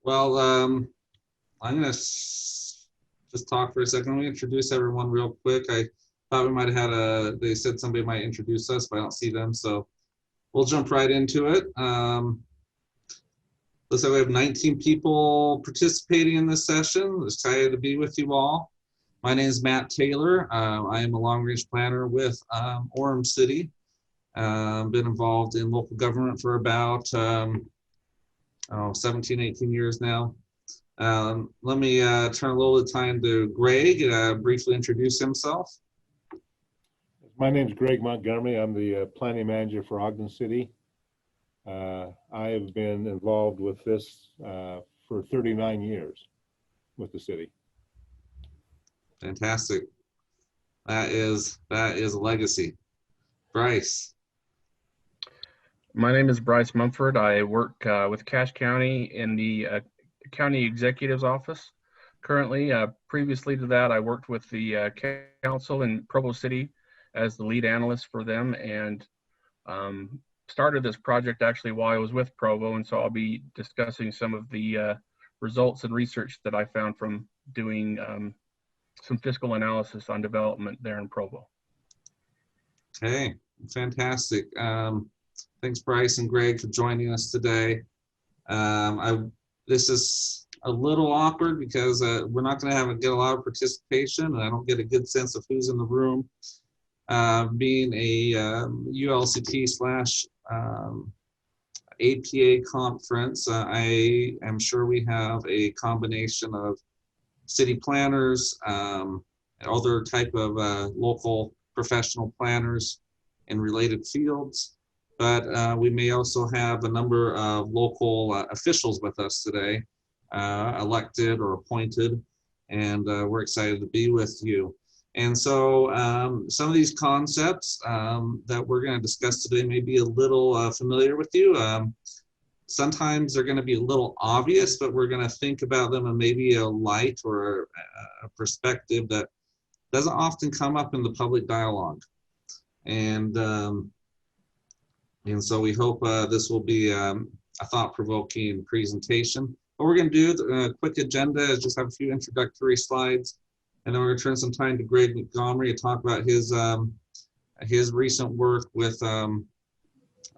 Well, I'm going to just talk for a second. Let me introduce everyone real quick. I thought we might have they said somebody might introduce us, but I don't see them. So we'll jump right into it. Looks like we have 19 people participating in this session. Excited to be with you all. My name is Matt Taylor. I am a long-range planner with Orem City. Been involved in local government for about 17, 18 years now. Let me turn a little bit of time to Greg, briefly introduce himself. My name is Greg Montgomery. I'm the planning manager for Ogden City. I have been involved with this for 39 years with the city. Fantastic. That is a legacy. Bryce. My name is Bryce Mumford. I work with Cache County in the County Executive's Office currently. Previously to that, I worked with the council in Provo City as the lead analyst for them, and started this project actually while I was with Provo, and so I'll be discussing some of the results and research that I found from doing some fiscal analysis on development there in Provo. Okay, fantastic. Thanks, Bryce and Greg, for joining us today. This is a little awkward because we're not going to get a lot of participation, and I don't get a good sense of who's in the room. Being a ULCT slash APA conference, I am sure we have a combination of city planners, other type of local professional planners in related fields. But we may also have a number of local officials with us today, elected or appointed, and we're excited to be with you. And so some of these concepts that we're going to discuss today may be a little familiar with you. Sometimes they're going to be a little obvious, but we're going to think about them in maybe a light or a perspective that doesn't often come up in the public dialogue. And so we hope this will be a thought-provoking presentation. What we're going to do, a quick agenda, is just have a few introductory slides, and then we're going to turn some time to Greg Montgomery to talk about his recent work with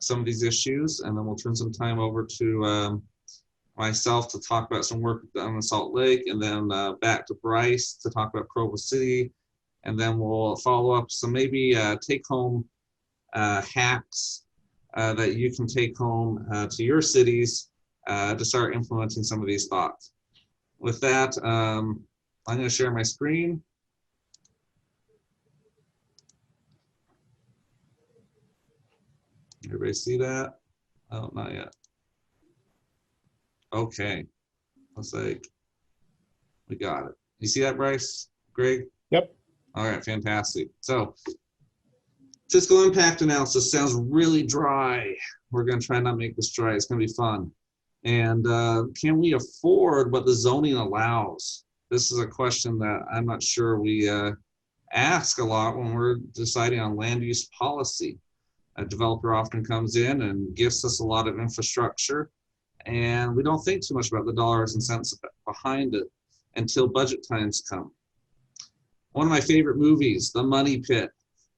some of these issues, and then we'll turn some time over to myself to talk about some work done in Salt Lake, and then back to Bryce to talk about Provo City, and then we'll follow up some maybe take-home hacks that you can take home to your cities to start implementing some of these thoughts. With that, I'm going to share my screen. Everybody see that? Oh, not yet. Okay. Looks like we got it. You see that, Bryce? Greg? Yep. All right, fantastic. So fiscal impact analysis sounds really dry. We're going to try not to make this dry. It's going to be fun. And can we afford what the zoning allows? This is a question that I'm not sure we ask a lot when we're deciding on land use policy. A developer often comes in and gives us a lot of infrastructure, and we don't think too much about the dollars and cents behind it until budget times come. One of my favorite movies, The Money Pit.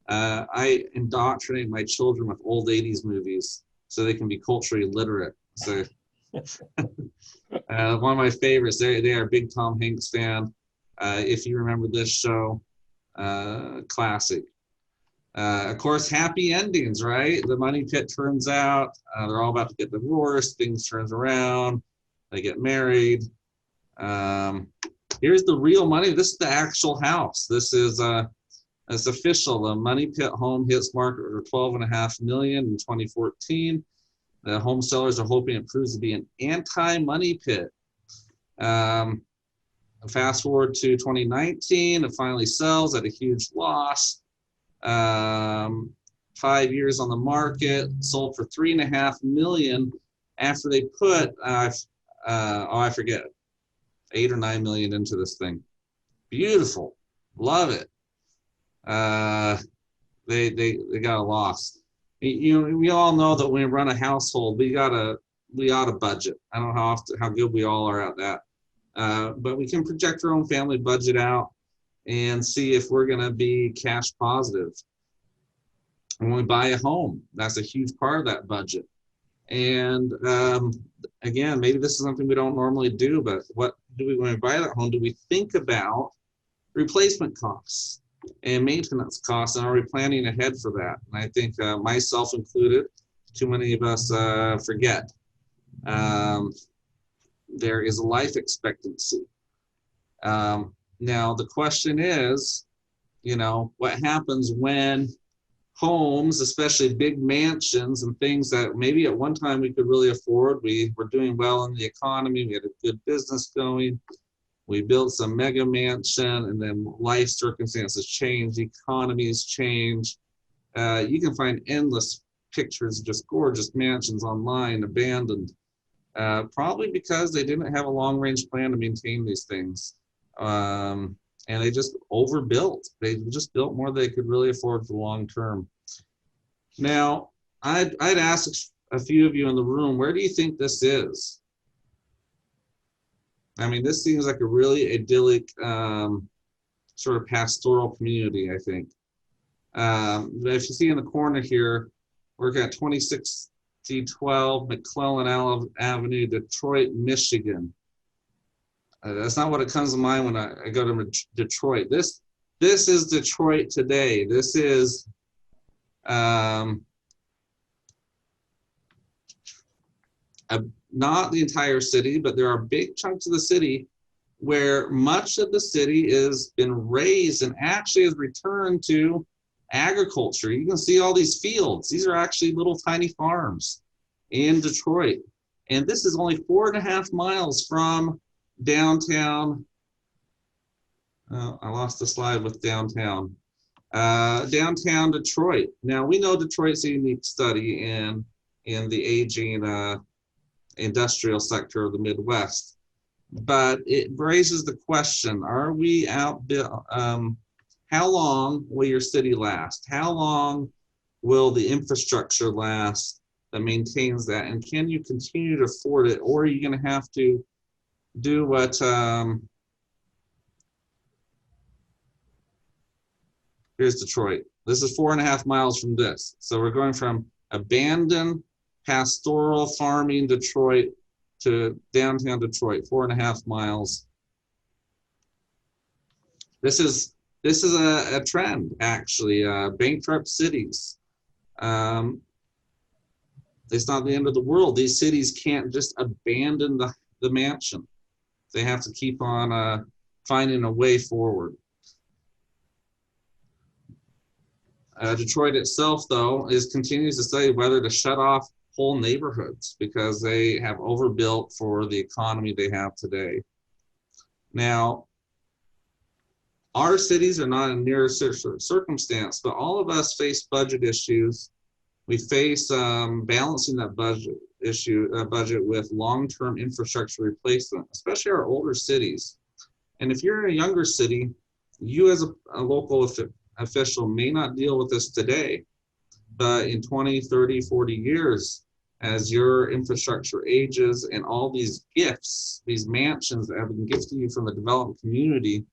I indoctrinate my children with old 80s movies so they can be culturally literate. So one of my favorites, they are a big Tom Hanks fan. If you remember this show, classic. Of course, happy endings, right? The money pit turns out, they're all about to get divorced, things turns around, they get married. Here's the real money. This is the actual house. This is it's official. The money pit home hits market for $12.5 million in 2014. The home sellers are hoping it proves to be an anti-money pit. Fast forward to 2019, it finally sells at a huge loss. 5 years on the market, sold for $3.5 million after they put I forget, 8 or 9 million into this thing. Beautiful, love it. They got a loss. You know, we all know that when we run a household, we gotta we ought to budget. I don't know how good we all are at that. But we can project our own family budget out and see if we're going to be cash positive. When we buy a home, that's a huge part of that budget. And again, maybe this is something we don't normally do, but what do we, when we buy that home, do we think about replacement costs and maintenance costs, and are we planning ahead for that? And I think myself included, too many of us forget. There is a life expectancy. Now the question is, what happens when homes, especially big mansions and things that maybe at one time we could really afford, we were doing well in the economy, we had a good business going, we built some mega mansion, and then life circumstances change, economies change. You can find endless pictures of just gorgeous mansions online, abandoned, probably because they didn't have a long-range plan to maintain these things. And they just overbuilt. They just built more than they could really afford for the long term. Now, I'd ask a few of you in the room, where do you think this is? I mean, this seems like a really idyllic sort of pastoral community, I think. If you see in the corner here, we're at 2612 McClellan Avenue, Detroit, Michigan. That's not what it comes to mind when I go to Detroit. This is Detroit today. This is not the entire city, but there are big chunks of the city where much of the city has been raised and actually has returned to agriculture. You can see all these fields. These are actually little tiny farms in Detroit. And this is only 4.5 miles from downtown. I lost the slide with downtown. Downtown Detroit. Now we know Detroit's a unique study in the aging industrial sector of the Midwest, but it raises the question: are we outbuilt? How long will your city last? How long will the infrastructure last that maintains that? And can you continue to afford it, or are you going to have to do what here's Detroit. This is 4.5 miles from this. So we're going from abandoned pastoral farming Detroit to downtown Detroit, 4.5 miles. This is a trend, actually. Bankrupt cities. It's not the end of the world. These cities can't just abandon the mansion. They have to keep on finding a way forward. Detroit itself, though, continues to study whether to shut off whole neighborhoods because they have overbuilt for the economy they have today. Now, our cities are not in near circumstance, but all of us face budget issues. We face balancing that budget with long-term infrastructure replacement, especially our older cities. And if you're in a younger city, you as a local official may not deal with this today, but in 20, 30, 40 years, as your infrastructure ages and all these gifts, these mansions that have been gifted to you from the development community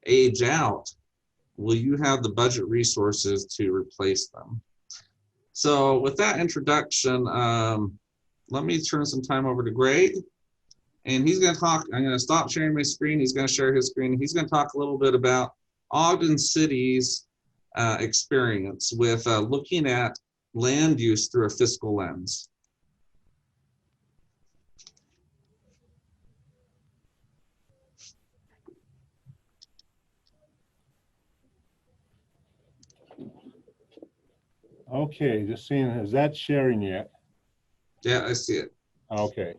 age out, will you have the budget resources to replace them? So with that introduction, let me turn some time over to Greg, and he's going to talk. I'm going to stop sharing my screen. He's going to share his screen. He's going to talk a little bit about Ogden City's experience with looking at land use through a fiscal lens. Okay, just seeing, is that sharing yet? Yeah, I see it. Okay.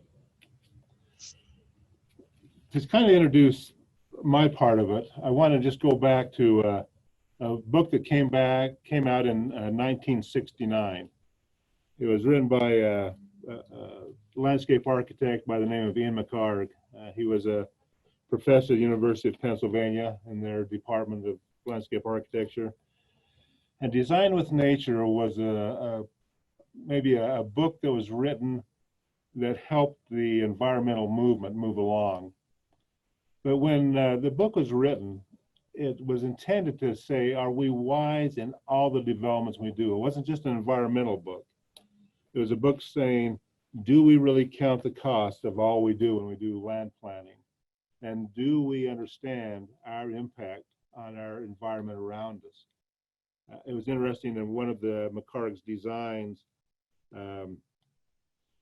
Just kind of introduce my part of it. I want to just go back to a book that came out in 1969. It was written by a landscape architect by the name of Ian McHarg. He was a professor at the University of Pennsylvania in their Department of Landscape Architecture. And Design with Nature was maybe a book that was written that helped the environmental movement move along. But when the book was written, it was intended to say, are we wise in all the developments we do? It wasn't just an environmental book. It was a book saying, do we really count the cost of all we do when we do land planning? And do we understand our impact on our environment around us? It was interesting in one of the McCart's designs,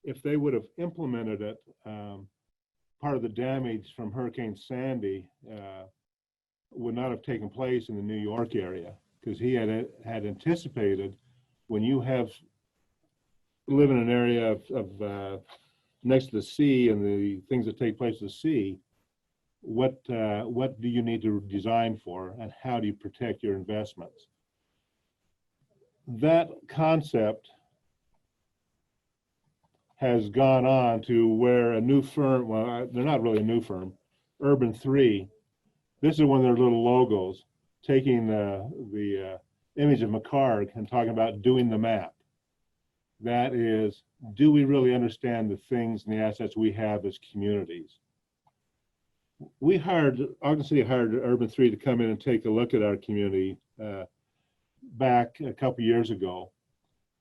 if they would have implemented it, part of the damage from Hurricane Sandy would not have taken place in the New York area, because he had anticipated when you live in an area of next to the sea and the things that take place at the sea, what do you need to design for, and how do you protect your investments? That concept has gone on to where a new firm, well, they're not really a new firm, Urban 3, this is one of their little logos, taking the image of McCarg and talking about doing the map. That is, do we really understand the things and the assets we have as communities? Ogden City hired Urban 3 to come in and take a look at our community back a couple years ago.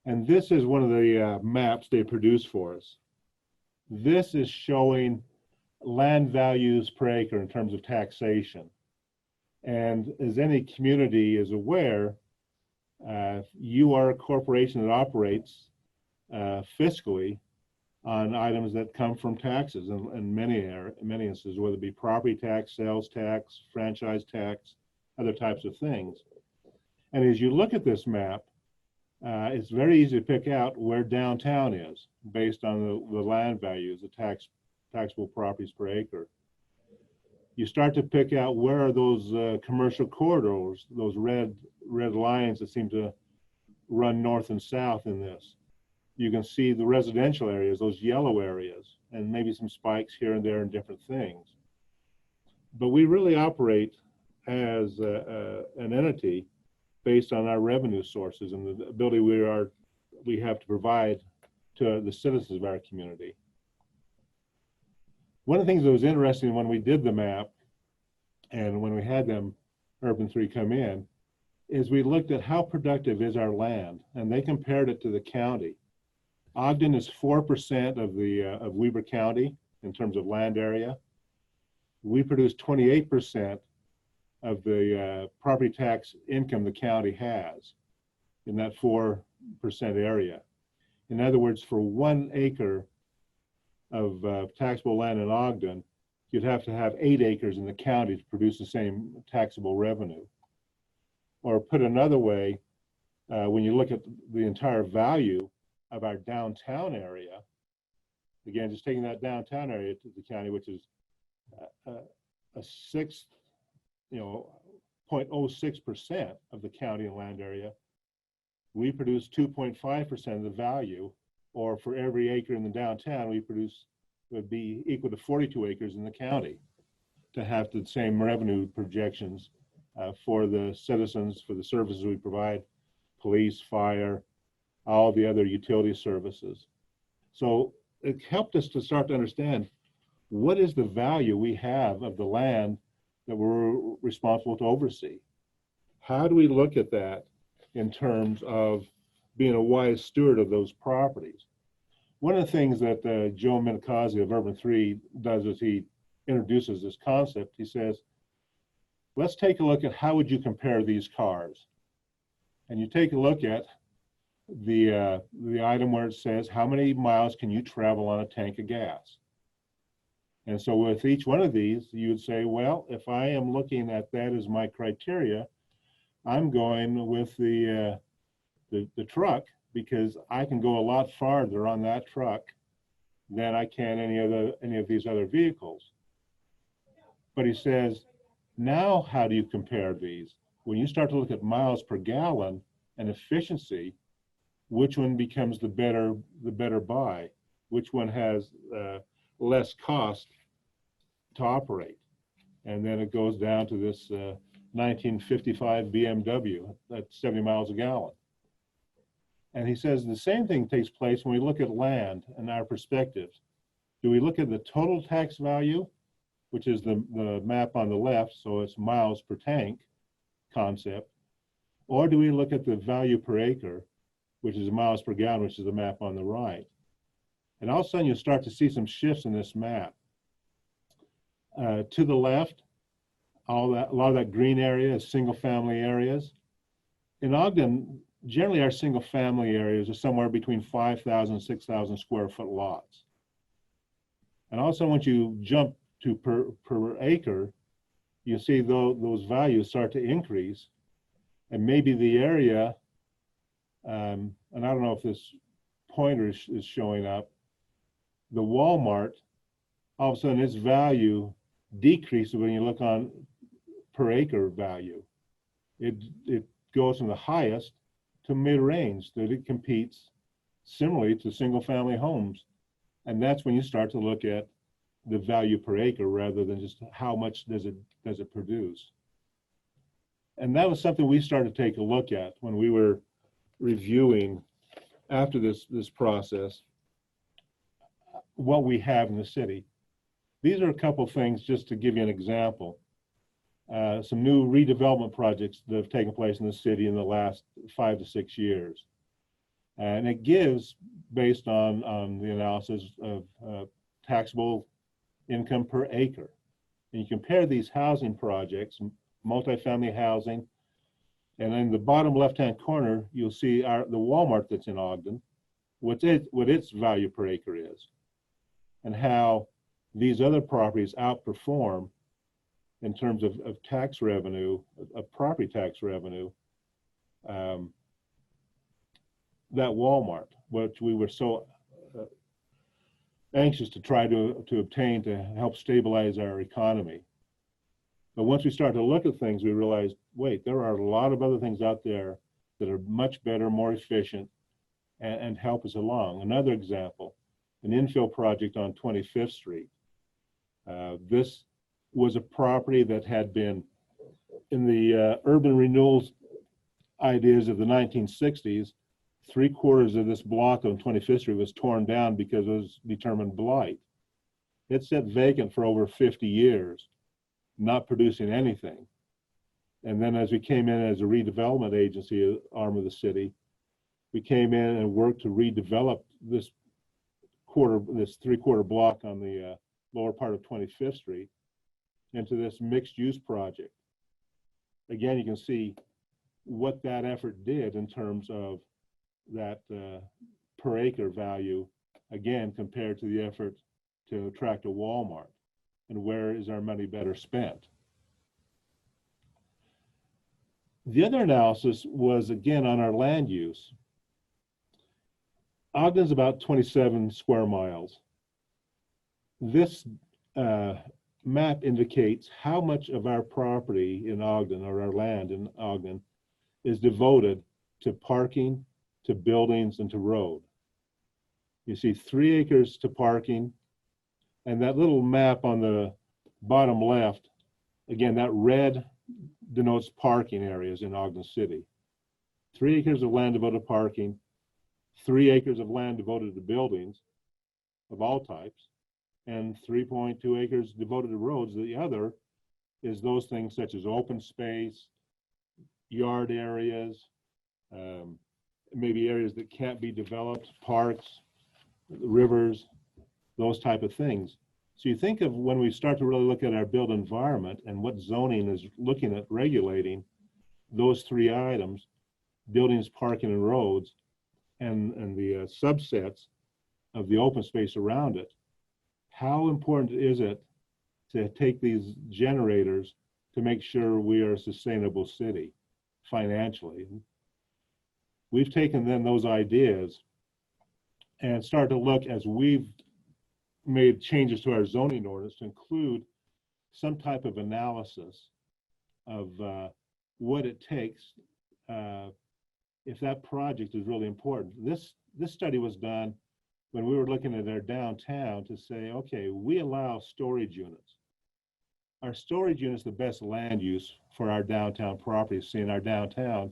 And this is one of the maps they produced for us. This is showing land values per acre in terms of taxation. And as any community is aware, you are a corporation that operates fiscally on items that come from taxes in many instances, whether it be property tax, sales tax, franchise tax, other types of things. And as you look at this map, it's very easy to pick out where downtown is based on the land values, the taxable properties per acre. You start to pick out where are those commercial corridors, those red lines that seem to run north and south in this. You can see the residential areas, those yellow areas, and maybe some spikes here and there and different things. But we really operate as an entity based on our revenue sources and the ability we have to provide to the citizens of our community. One of the things that was interesting when we did the map and when we had them, Urban 3, come in, is we looked at how productive is our land, and they compared it to the county. Ogden is 4% of Weber County in terms of land area. We produce 28% of the property tax income the county has in that 4% area. In other words, for 1 acre of taxable land in Ogden, you'd have to have 8 acres in the county to produce the same taxable revenue. Or put another way, when you look at the entire value of our downtown area, again, just taking that downtown area to the county, which is a sixth, 0.06% of the county and land area, we produce 2.5% of the value, or for every acre in the downtown, would be equal to 42 acres in the county to have the same revenue projections for the citizens, for the services we provide, police, fire, all the other utility services. So it helped us to start to understand what is the value we have of the land that we're responsible to oversee. How do we look at that in terms of being a wise steward of those properties? One of the things that Joe Minicozzi of Urban 3 does is he introduces this concept. He says, let's take a look at how would you compare these cars? And you take a look at the item where it says, how many miles can you travel on a tank of gas? And so with each one of these, you would say, well, if I am looking at that as my criteria, I'm going with the truck, because I can go a lot farther on that truck than I can any of these other vehicles. But he says, now how do you compare these? When you start to look at miles per gallon and efficiency, which one becomes the better buy? Which one has less cost to operate? And then it goes down to this 1955 BMW at 70 miles a gallon. And he says the same thing takes place when we look at land and our perspectives. Do we look at the total tax value, which is the map on the left, so it's miles per tank concept, or do we look at the value per acre, which is miles per gallon, which is the map on the right? And all of a sudden you start to see some shifts in this map. To the left, a lot of that green area is single family areas. In Ogden, generally our single family areas are somewhere between 5,000 and 6,000 square foot lots. And also once you jump to per acre, you see those values start to increase. And maybe the area, and I don't know if this pointer is showing up, the Walmart, all of a sudden its value decreases when you look on per acre value. It goes from the highest to mid-range, that it competes similarly to single family homes. And that's when you start to look at the value per acre rather than just how much does it produce. And that was something we started to take a look at when we were reviewing after this process what we have in the city. These are a couple things just to give you an example. Some new redevelopment projects that have taken place in the city in the last 5 to 6 years. And it gives, based on the analysis of taxable income per acre. And you compare these housing projects, multifamily housing, and in the bottom left-hand corner, you'll see the Walmart that's in Ogden, what its value per acre is, and how these other properties outperform in terms of tax revenue, of property tax revenue, that Walmart, which we were so anxious to try to obtain to help stabilize our economy. But once we started to look at things, we realized, wait, there are a lot of other things out there that are much better, more efficient, and help us along. Another example, an infill project on 25th Street. This was a property that had been in the urban renewal ideas of the 1960s. 3/4 of this block on 25th Street was torn down because it was determined blight. It sat vacant for over 50 years, not producing anything. And then as we came in as a redevelopment agency arm of the city, we came in and worked to redevelop this 3/4 block on the lower part of 25th Street into this mixed use project. Again, you can see what that effort did in terms of that per acre value, again, compared to the effort to attract a Walmart, and where is our money better spent. The other analysis was, again, on our land use. Ogden's about 27 square miles. This map indicates how much of our property in Ogden, or our land in Ogden, is devoted to parking, to buildings, and to road. You see 3 acres to parking, and that little map on the bottom left, again, that red denotes parking areas in Ogden City. 3 acres of land devoted to parking, 3 acres of land devoted to buildings of all types, and 3.2 acres devoted to roads. The other is those things such as open space, yard areas, maybe areas that can't be developed, parks, rivers, those type of things. So you think of when we start to really look at our built environment and what zoning is looking at regulating, those 3 items, buildings, parking, and roads, and the subsets of the open space around it, how important is it to take these generators to make sure we are a sustainable city financially? We've taken then those ideas and started to look, as we've made changes to our zoning ordinance, to include some type of analysis of what it takes if that project is really important. This study was done when we were looking at our downtown to say, okay, we allow storage units. Our storage units, the best land use for our downtown properties, seeing our downtown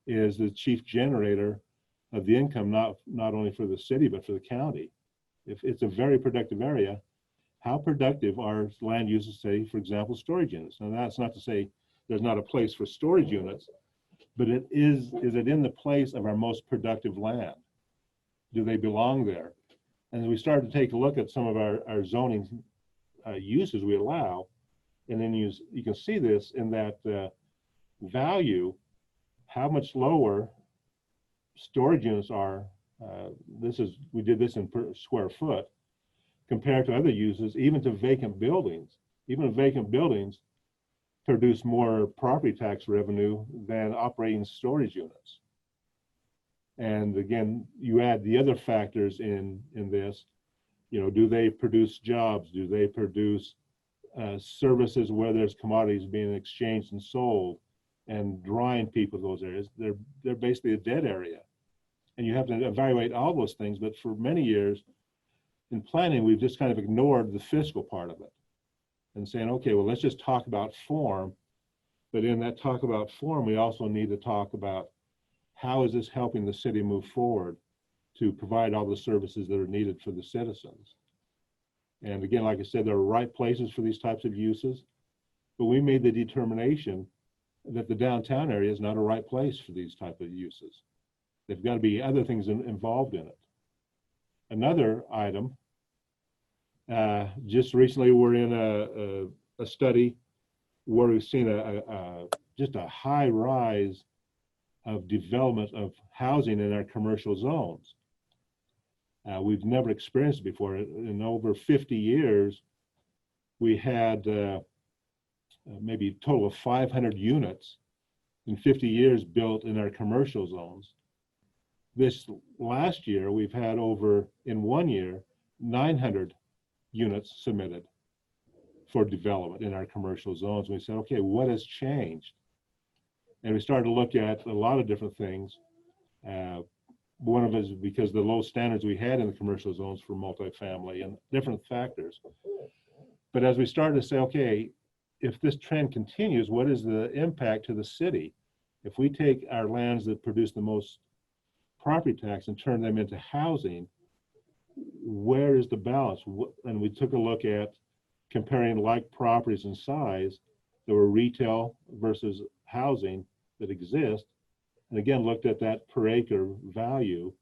is the chief generator of the income, not only for the city, but for the county. If it's a very productive area, how productive are land uses, say, for example, storage units? Now, that's not to say there's not a place for storage units, but is it in the place of our most productive land? Do they belong there? And we started to take a look at some of our zoning uses we allow, and then you can see this in that value, how much lower storage units are. We did this in per square foot compared to other uses, even to vacant buildings. Even vacant buildings produce more property tax revenue than operating storage units. And again, you add the other factors in this, do they produce jobs? Do they produce services where there's commodities being exchanged and sold and drawing people to those areas? They're basically a dead area. And you have to evaluate all those things. But for many years in planning, we've just kind of ignored the fiscal part of it and saying, okay, well, let's just talk about form. But in that talk about form, we also need to talk about how is this helping the city move forward to provide all the services that are needed for the citizens. And again, like I said, there are right places for these types of uses, but we made the determination that the downtown area is not a right place for these type of uses. There've got to be other things involved in it. Another item, just recently we're in a study where we've seen just a high rise of development of housing in our commercial zones. We've never experienced it before. In over 50 years, we had maybe a total of 500 units in 50 years built in our commercial zones. This last year, we've had in 1 year, 900 units submitted for development in our commercial zones. We said, okay, what has changed? And we started to look at a lot of different things. One of it is because the low standards we had in the commercial zones for multifamily and different factors. But as we started to say, okay, if this trend continues, what is the impact to the city? If we take our lands that produce the most property tax and turn them into housing, where is the balance? And we took a look at comparing like properties in size that were retail versus housing that exist, and again looked at that per acre value,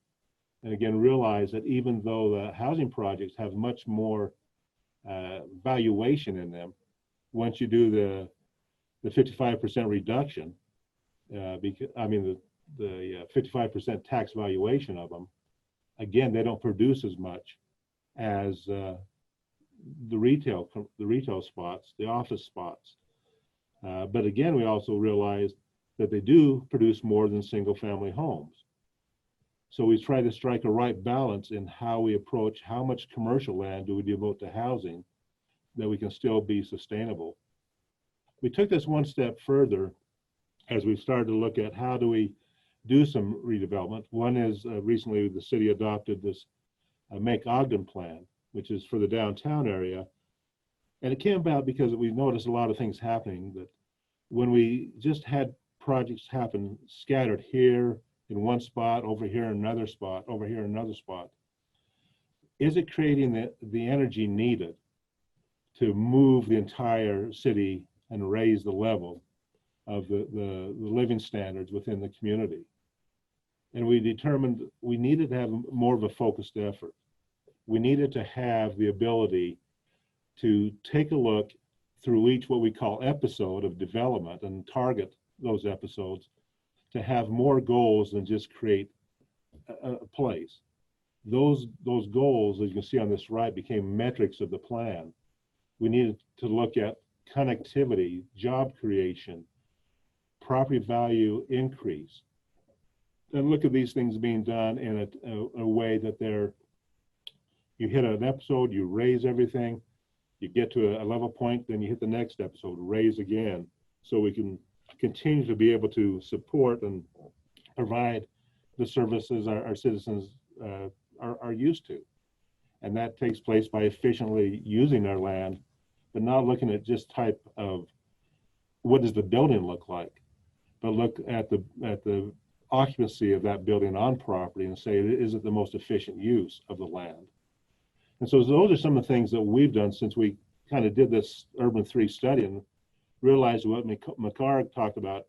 and again realized that even though the housing projects have much more valuation in them, once you do the 55% reduction, because the 55% tax valuation of them, again they don't produce as much as the retail spots, the office spots. But again, we also realized that they do produce more than single family homes. So we try to strike a right balance in how we approach how much commercial land do we devote to housing that we can still be sustainable. We took this one step further as we started to look at how do we do some redevelopment. One is recently the city adopted this Make Ogden plan, which is for the downtown area. And it came about because we noticed a lot of things happening, that when we just had projects happen scattered here in one spot, over here in another spot, over here in another spot, is it creating the energy needed to move the entire city and raise the level of the living standards within the community? And we determined we needed to have more of a focused effort. We needed to have the ability to take a look through each what we call episode of development and target those episodes to have more goals than just create a place. Those goals, as you can see on this right, became metrics of the plan. We needed to look at connectivity, job creation, property value increase, and look at these things being done in a way that you hit an episode, you raise everything, you get to a level point, then you hit the next episode, raise again, so we can continue to be able to support and provide the services our citizens are used to. And that takes place by efficiently using our land, but not looking at just type of what does the building look like, but look at the occupancy of that building on property and say, is it the most efficient use of the land? And so those are some of the things that we've done since we kind of did this Urban 3 study and realized what McCarg talked about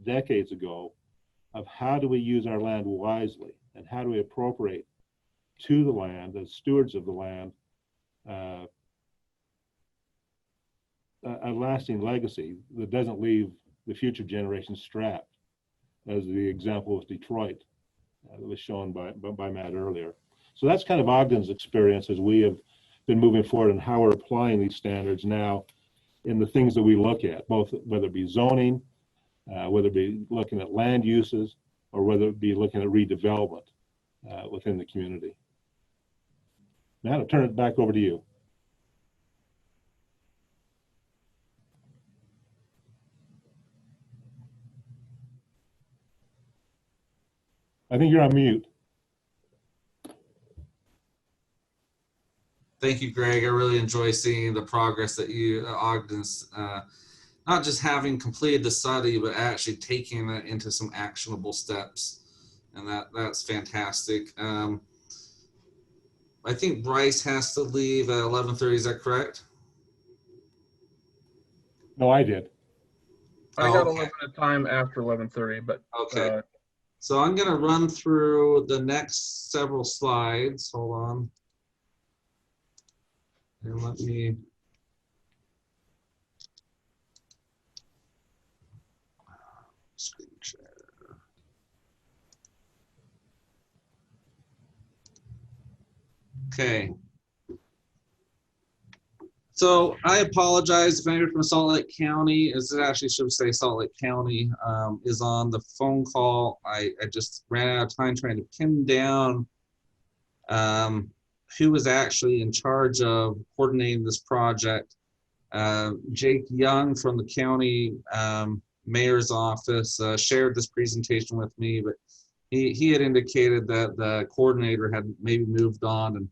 decades ago of how do we use our land wisely and how do we appropriate to the land as stewards of the land a lasting legacy that doesn't leave the future generations strapped, as the example with Detroit that was shown by Matt earlier. So that's kind of Ogden's experience as we have been moving forward and how we're applying these standards now in the things that we look at, both whether it be zoning, whether it be looking at land uses, or whether it be looking at redevelopment within the community. Matt, I'll turn it back over to you. I think you're on mute. Thank you, Greg. I really enjoy seeing the progress that you, Ogden's, not just having completed the study, but actually taking it into some actionable steps. And that's fantastic. I think Bryce has to leave at 11:30. Is that correct? No, I did. I got a little bit of time after 11:30, but okay. So I'm going to run through the next several slides. Hold on. And let me. Screen share. Okay. So I apologize if anybody from Salt Lake County, it actually should say Salt Lake County, is on the phone call. I just ran out of time trying to pin down who was actually in charge of coordinating this project. Jake Young from the county mayor's office shared this presentation with me, but he had indicated that the coordinator had maybe moved on. And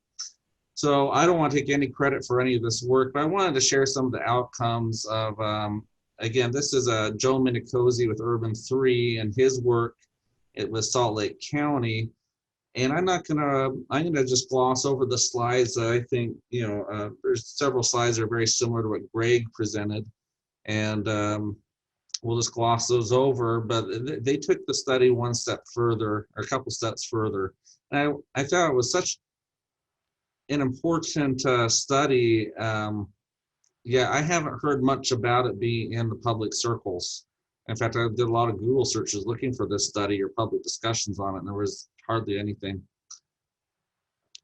so I don't want to take any credit for any of this work, but I wanted to share some of the outcomes of, again, this is Joe Minicozy with Urban 3 and his work. It was Salt Lake County. And I'm gonna just gloss over the slides. I think, there's several slides that are very similar to what Greg presented. And we'll just gloss those over, but they took the study one step further, or a couple steps further. And I thought it was such an important study. Yeah, I haven't heard much about it being in the public circles. In fact, I did a lot of Google searches looking for this study or public discussions on it, and there was hardly anything.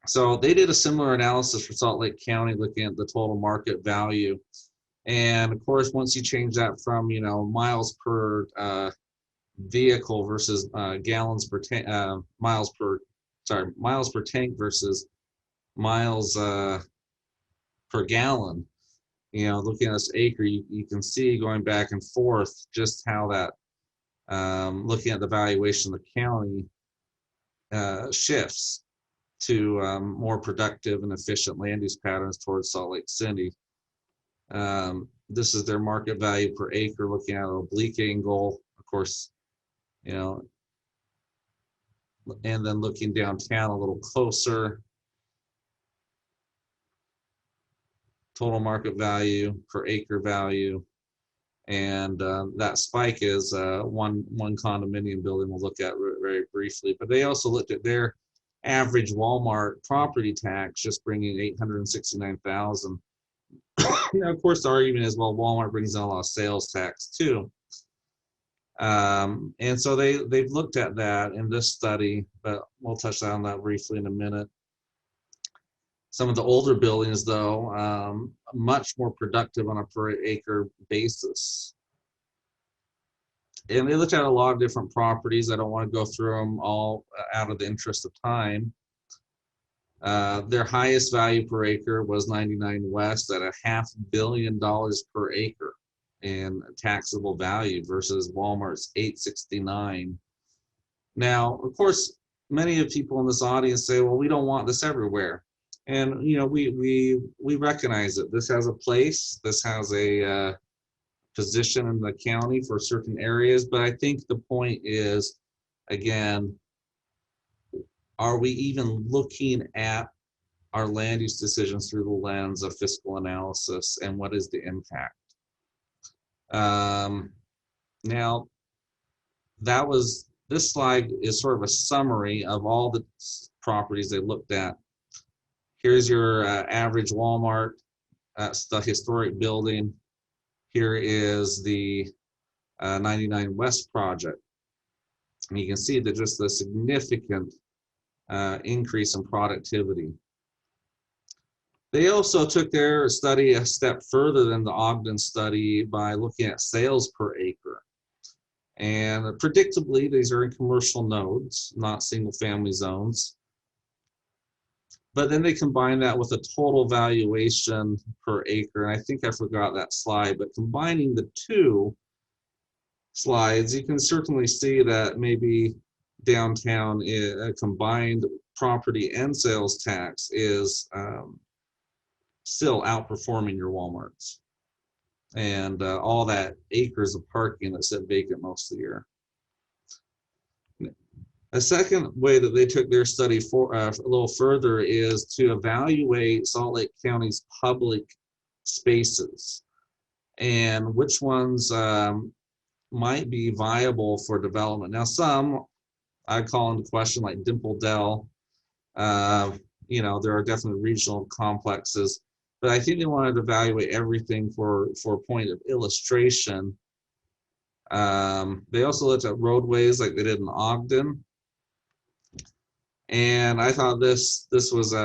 So they did a similar analysis for Salt Lake County, looking at the total market value. And of course, once you change that from, miles per vehicle versus miles per tank versus miles per gallon, looking at this acre, you can see going back and forth just how that, looking at the valuation of the county, shifts to more productive and efficient land use patterns towards Salt Lake City. This is their market value per acre, looking at an oblique angle, of course, and then looking downtown a little closer. Total market value per acre value. And that spike is one condominium building we'll look at very briefly. But they also looked at their average Walmart property tax, just bringing $869,000. Now, of course, the argument is, well, Walmart brings in a lot of sales tax too. And so they've looked at that in this study, but we'll touch on that briefly in a minute. Some of the older buildings, though, much more productive on a per acre basis. And they looked at a lot of different properties. I don't want to go through them all out of the interest of time. Their highest value per acre was 99 West at $500 million per acre in taxable value versus Walmart's 869. Now, of course, many of the people in this audience say, well, we don't want this everywhere. And, we recognize it. This has a place, this has a position in the county for certain areas, but I think the point is again, are we even looking at our land use decisions through the lens of fiscal analysis, and what is the impact? Now, this slide is sort of a summary of all the properties they looked at. Here's your average Walmart. That's the historic building. Here is the 99 West project. And you can see that just the significant increase in productivity. They also took their study a step further than the Ogden study by looking at sales per acre. And predictably, these are in commercial nodes, not single family zones. But then they combine that with a total valuation per acre. And I think I forgot that slide, but combining the two slides, you can certainly see that maybe downtown combined property and sales tax is still outperforming your Walmarts. And all that acres of parking that sit vacant most of the year. A second way that they took their study for a little further is to evaluate Salt Lake County's public spaces and which ones might be viable for development. Now, some I call into question, like Dimple Dell. You know, there are definitely regional complexes, but I think they wanted to evaluate everything for a point of illustration. They also looked at roadways like they did in Ogden. And I thought this was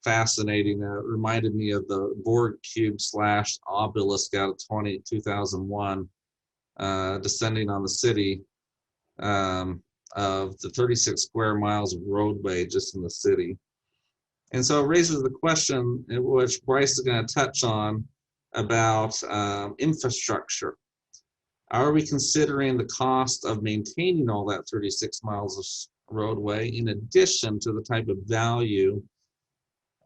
fascinating. It reminded me of the Borg cube / obelisk out of 2001, descending on the city of the 36 square miles of roadway just in the city. And so it raises the question, which Bryce is going to touch on, about infrastructure. Are we considering the cost of maintaining all that 36 miles of roadway in addition to the type of value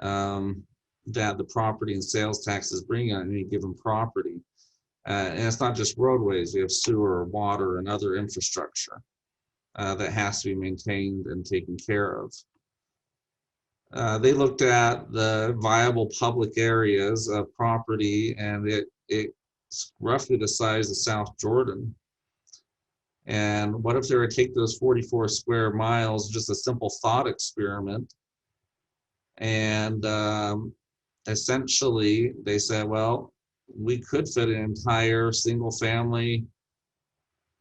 that the property and sales taxes bring on any given property? And it's not just roadways. We have sewer, water, and other infrastructure that has to be maintained and taken care of. They looked at the viable public areas of property, and it's roughly the size of South Jordan. And what if they were to take those 44 square miles, just a simple thought experiment, and essentially they said, well, we could fit an entire single family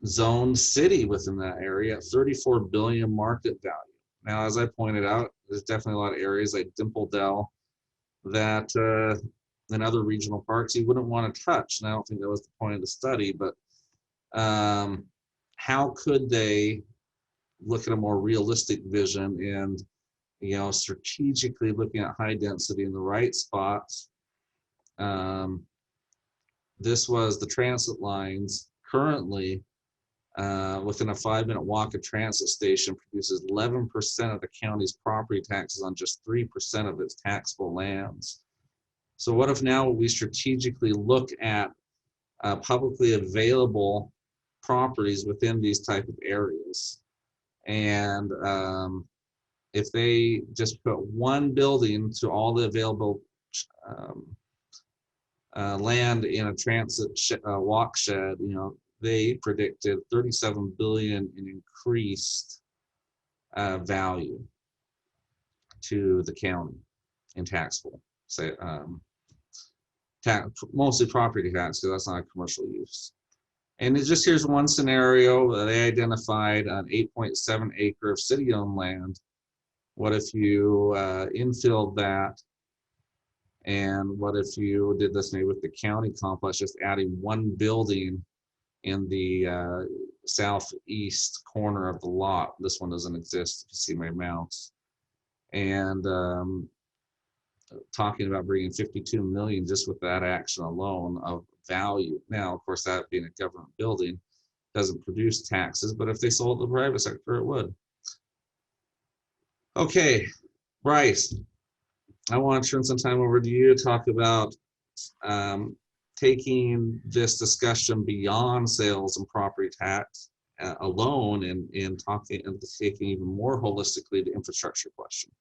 zoned city within that area at 34 billion market value. Now, as I pointed out, there's definitely a lot of areas like Dimple Dell that in other regional parks you wouldn't want to touch. And I don't think that was the point of the study, but how could they look at a more realistic vision and, you know, strategically looking at high density in the right spots? This was the transit lines. Currently, within a 5-minute walk, a transit station produces 11% of the county's property taxes on just 3% of its taxable lands. So what if now we strategically look at publicly available properties within these type of areas? And if they just put one building to all the available land in a transit walk shed, you know, they predicted 37 billion in increased value to the county in taxable, say, mostly property tax, because that's not a commercial use. And it just, here's one scenario that they identified: an 8.7 acre of city-owned land. What if you infilled that? And what if you did this maybe with the county complex, just adding one building in the southeast corner of the lot? This one doesn't exist, if you see my mouse. And talking about bringing 52 million just with that action alone of value. Now, of course, that being a government building doesn't produce taxes, but if they sold to the private sector, it would. Okay, Bryce, I want to turn some time over to you to talk about taking this discussion beyond sales and property tax alone in talking and taking even more holistically the infrastructure question.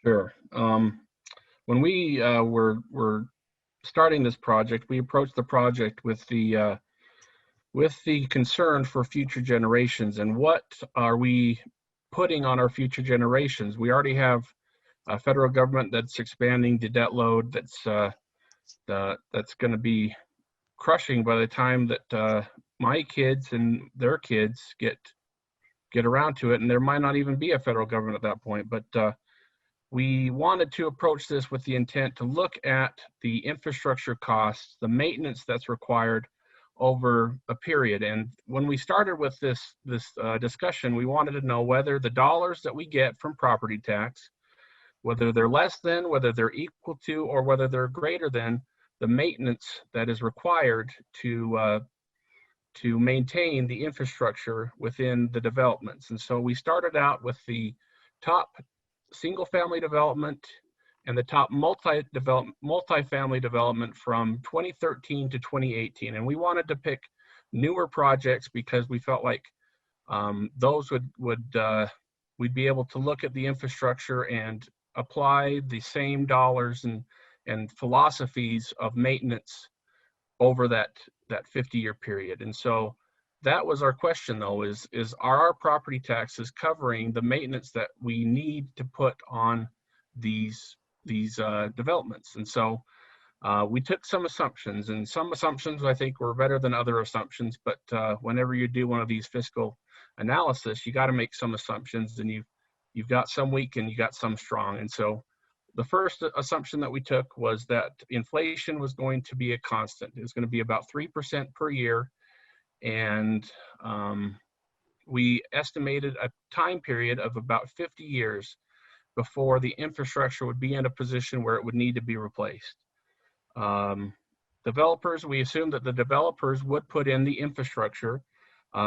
Sure. When we were starting this project, we approached the project with the concern for future generations and what are we putting on our future generations. We already have a federal government that's expanding the debt load that's going to be crushing by the time that my kids and their kids get around to it, and there might not even be a federal government at that point. But we wanted to approach this with the intent to look at the infrastructure costs, the maintenance that's required over a period. And when we started with this discussion, we wanted to know whether the dollars that we get from property tax, whether they're less than, whether they're equal to, or whether they're greater than the maintenance that is required to maintain the infrastructure within the developments. And so we started out with the top single-family development and the top multi-family development from 2013 to 2018. And we wanted to pick newer projects because we felt like those we'd be able to look at the infrastructure and apply the same dollars and philosophies of maintenance over that 50-year period. And so that was our question, though, is are our property taxes covering the maintenance that we need to put on these developments? And so we took some assumptions, and some assumptions I think were better than other assumptions, but whenever you do one of these fiscal analysis, you got to make some assumptions, and you've got some weak and you got some strong. And so the first assumption that we took was that inflation was going to be a constant. It was going to be about 3% per year. And we estimated a time period of about 50 years before the infrastructure would be in a position where it would need to be replaced. Developers, we assumed that the developers would put in the infrastructure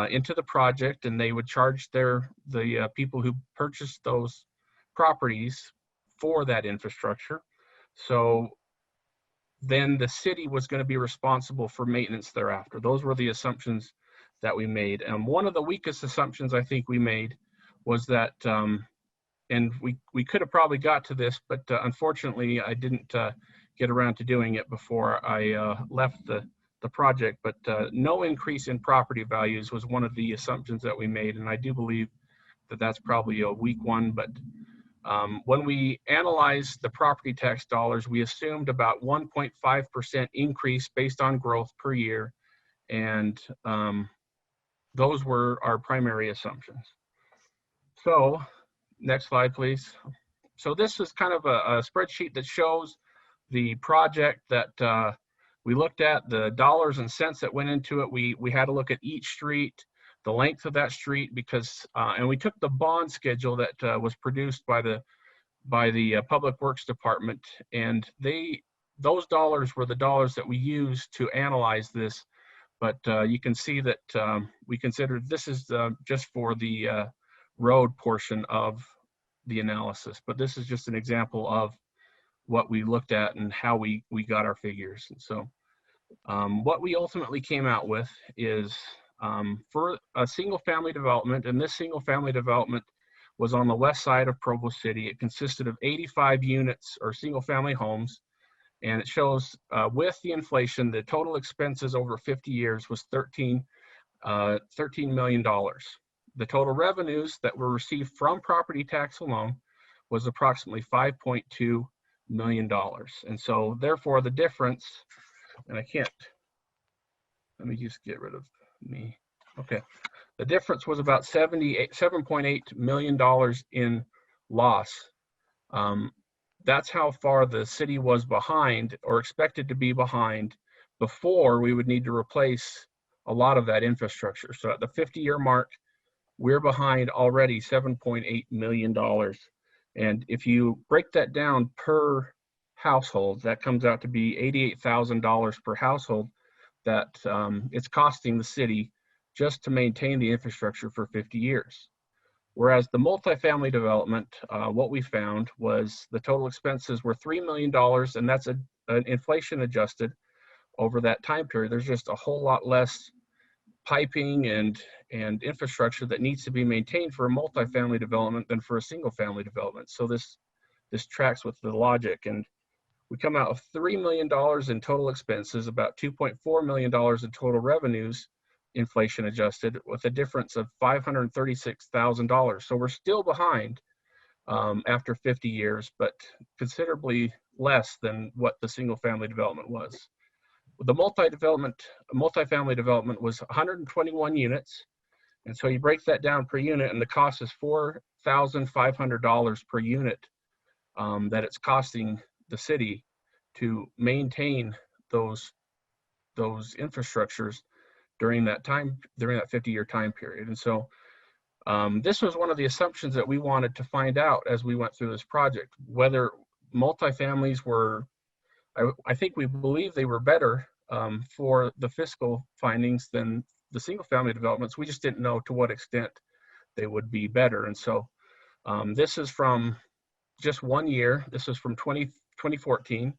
into the project, and they would charge the people who purchased those properties for that infrastructure. So then the city was going to be responsible for maintenance thereafter. Those were the assumptions that we made. And one of the weakest assumptions I think we made was that, and we could have probably got to this, but unfortunately I didn't get around to doing it before I left the project, but no increase in property values was one of the assumptions that we made. And I do believe that that's probably a weak one, but when we analyzed the property tax dollars, we assumed about 1.5% increase based on growth per year. And those were our primary assumptions. So next slide, please. So this is kind of a spreadsheet that shows the project that we looked at, the dollars and cents that went into it. We had to look at each street, the length of that street, because and we took the bond schedule that was produced by the Public Works Department, and those dollars were the dollars that we used to analyze this. But you can see that we considered this is just for the road portion of the analysis, but this is just an example of what we looked at and how we got our figures. And so what we ultimately came out with is for a single family development, and this single family development was on the west side of Provo City. It consisted of 85 units or single family homes, and it shows with the inflation, the total expenses over 50 years was $13 million. The total revenues that were received from property tax alone was approximately $5.2 million. And so therefore the difference, and I can't, let me just get rid of me. Okay. The difference was about $7.8 million in loss. That's how far the city was behind or expected to be behind before we would need to replace a lot of that infrastructure. So at the 50-year mark, we're behind already $7.8 million. And if you break that down per household, that comes out to be $88,000 per household that it's costing the city just to maintain the infrastructure for 50 years. Whereas the multifamily development, what we found was the total expenses were $3 million, and that's an inflation adjusted over that time period. There's just a whole lot less piping and infrastructure that needs to be maintained for a multifamily development than for a single family development. So this tracks with the logic, and we come out with $3 million in total expenses, about $2.4 million in total revenues, inflation adjusted, with a difference of $536,000. So we're still behind after 50 years, but considerably less than what the single family development was. The multifamily development was 121 units. And so you break that down per unit, and the cost is $4,500 per unit that it's costing the city to maintain those infrastructures during that 50-year time period. And so this was one of the assumptions that we wanted to find out as we went through this project, whether multifamilies were, I think we believe they were better for the fiscal findings than the single family developments. We just didn't know to what extent they would be better. And so this is from just 1 year. This is from 2014.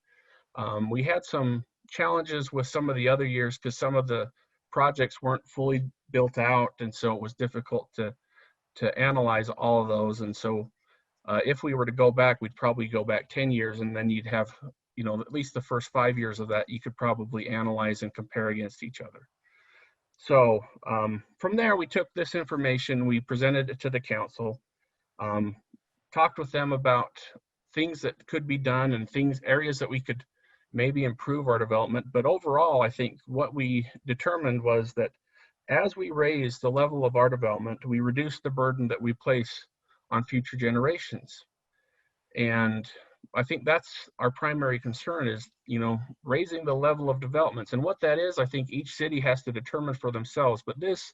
We had some challenges with some of the other years because some of the projects weren't fully built out, and so it was difficult to analyze all of those. And so if we were to go back, we'd probably go back 10 years, and then you'd have, at least the first 5 years of that you could probably analyze and compare against each other. So from there, we took this information, we presented it to the council, talked with them about things that could be done and areas that we could maybe improve our development. But overall, I think what we determined was that as we raise the level of our development, we reduce the burden that we place on future generations. And I think that's our primary concern is, raising the level of developments. And what that is, I think each city has to determine for themselves. But this,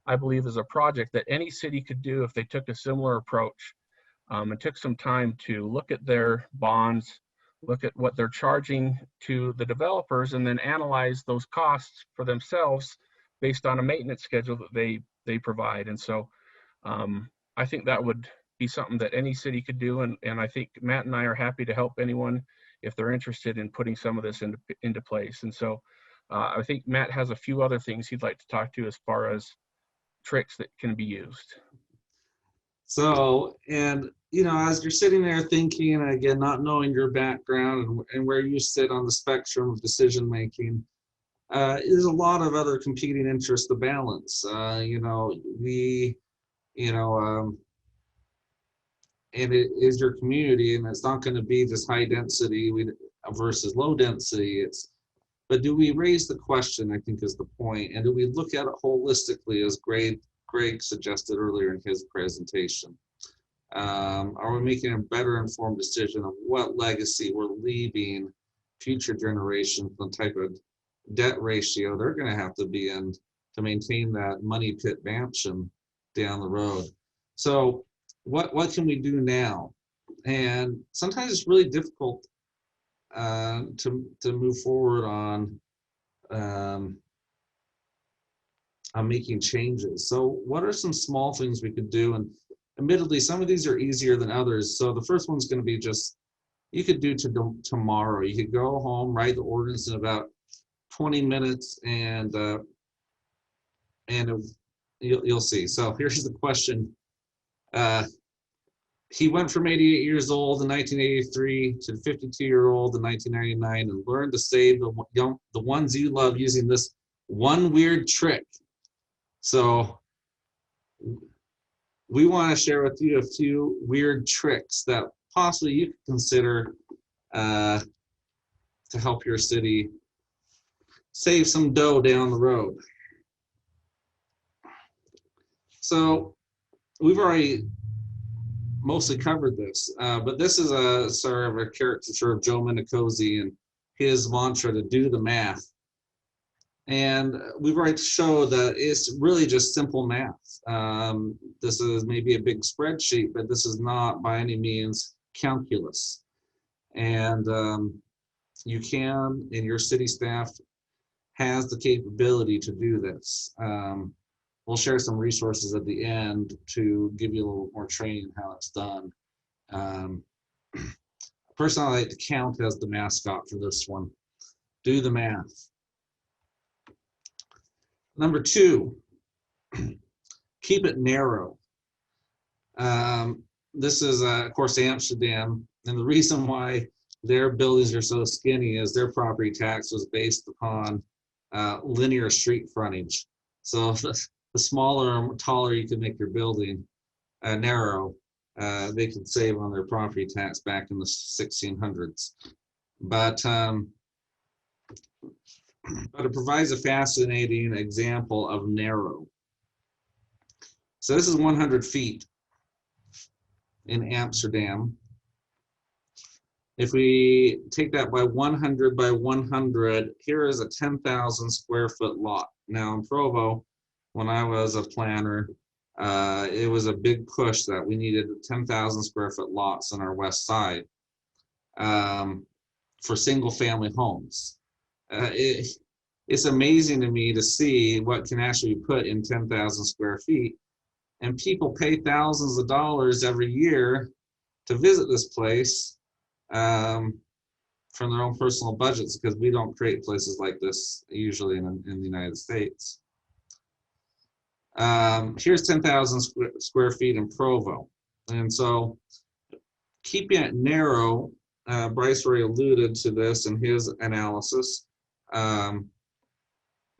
I believe, is a project that any city could do if they took a similar approach and took some time to look at their bonds, look at what they're charging to the developers, and then analyze those costs for themselves based on a maintenance schedule that they provide. And so I think that would be something that any city could do. And I think Matt and I are happy to help anyone if they're interested in putting some of this into place. And so I think Matt has a few other things he'd like to talk to as far as tricks that can be used. So, and as you're sitting there thinking, again, not knowing your background and where you sit on the spectrum of decision making, there's a lot of other competing interests to balance. And it is your community, and it's not going to be just high density versus low density. But do we raise the question, I think is the point, and do we look at it holistically as Greg suggested earlier in his presentation? Are we making a better informed decision of what legacy we're leaving future generations, the type of debt ratio they're going to have to be in to maintain that money pit mansion down the road? So what can we do now? And sometimes it's really difficult to move forward on making changes. So what are some small things we could do? And admittedly, some of these are easier than others. So the first one's going to be just, you could do tomorrow. You could go home, write the ordinance in about 20 minutes, and you'll see. So here's the question. He went from 88 years old in 1983 to 52-year-old in 1999 and learned to save the ones you love using this one weird trick. So we want to share with you a few weird tricks that possibly you could consider to help your city save some dough down the road. So we've already mostly covered this, but this is a sort of a caricature of Joe Minicozy and his mantra to do the math. And we've already showed that it's really just simple math. This is maybe a big spreadsheet, but this is not by any means calculus. And you can, and your city staff has the capability to do this. We'll share some resources at the end to give you a little more training on how it's done. Personally, I like to count as the mascot for this one. Do the math. Number two, keep it narrow. This is, of course, Amsterdam, and the reason why their buildings are so skinny is their property tax was based upon linear street frontage. So the smaller and taller you can make your building, narrow, they could save on their property tax back in the 1600s. But it provides a fascinating example of narrow. So this is 100 feet in Amsterdam. If we take that by 100 by 100, here is a 10,000 square foot lot. Now in Provo, when I was a planner, it was a big push that we needed 10,000 square foot lots on our west side for single family homes. It's amazing to me to see what can actually be put in 10,000 square feet. And people pay thousands of dollars every year to visit this place from their own personal budgets, because we don't create places like this usually in the United States. Here's 10,000 square feet in Provo. And so keeping it narrow, Bryce already alluded to this in his analysis,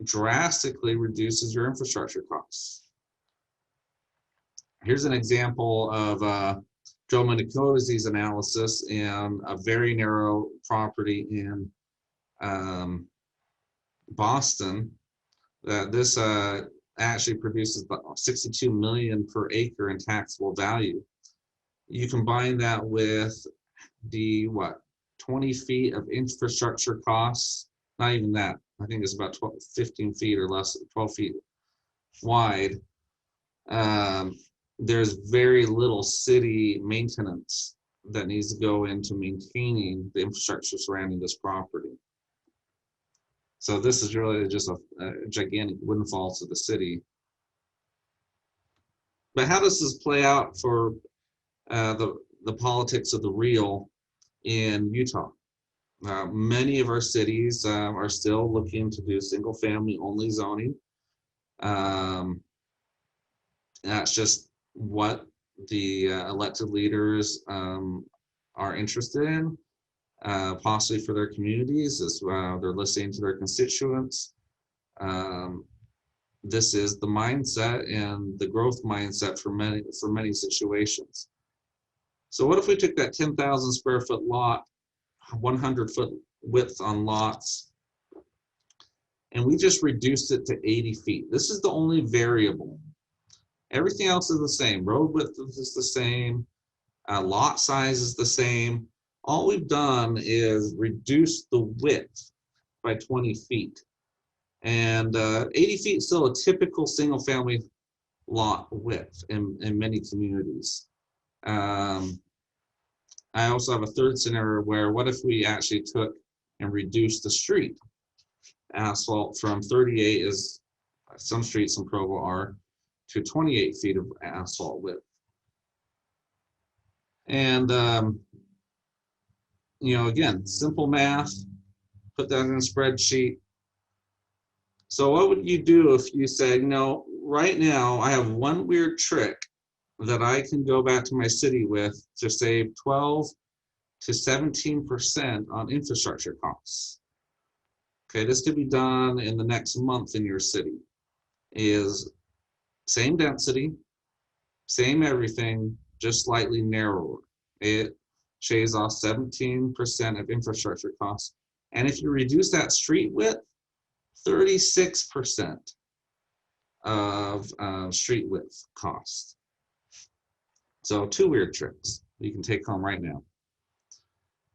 drastically reduces your infrastructure costs. Here's an example of Joe Mendicotti's analysis in a very narrow property in Boston. This actually produces about 62 million per acre in taxable value. You combine that with the 20 feet of infrastructure costs, not even that, I think it's about 15 feet or less, 12 feet wide. There's very little city maintenance that needs to go into maintaining the infrastructure surrounding this property. So this is really just a gigantic windfall to the city. But how does this play out for the politics of the real in Utah? Many of our cities are still looking to do single family only zoning. That's just what the elected leaders are interested in, possibly for their communities, as they're listening to their constituents. This is the mindset and the growth mindset for many situations. So what if we took that 10,000 square foot lot, 100 foot width on lots, and we just reduced it to 80 feet? This is the only variable. Everything else is the same. Road width is the same. Lot size is the same. All we've done is reduce the width by 20 feet. And 80 feet is still a typical single family lot width in many communities. I also have a third scenario where, what if we actually took and reduced the street asphalt from 38, as some streets in Provo are, to 28 feet of asphalt width. And, again, simple math, put that in a spreadsheet. So what would you do if you said, right now I have one weird trick that I can go back to my city with to save 12 to 17% on infrastructure costs. Okay, this could be done in the next month in your city. Is same density, same everything, just slightly narrower. It shaves off 17% of infrastructure costs. And if you reduce that street width, 36% of street width cost. So 2 weird tricks you can take home right now.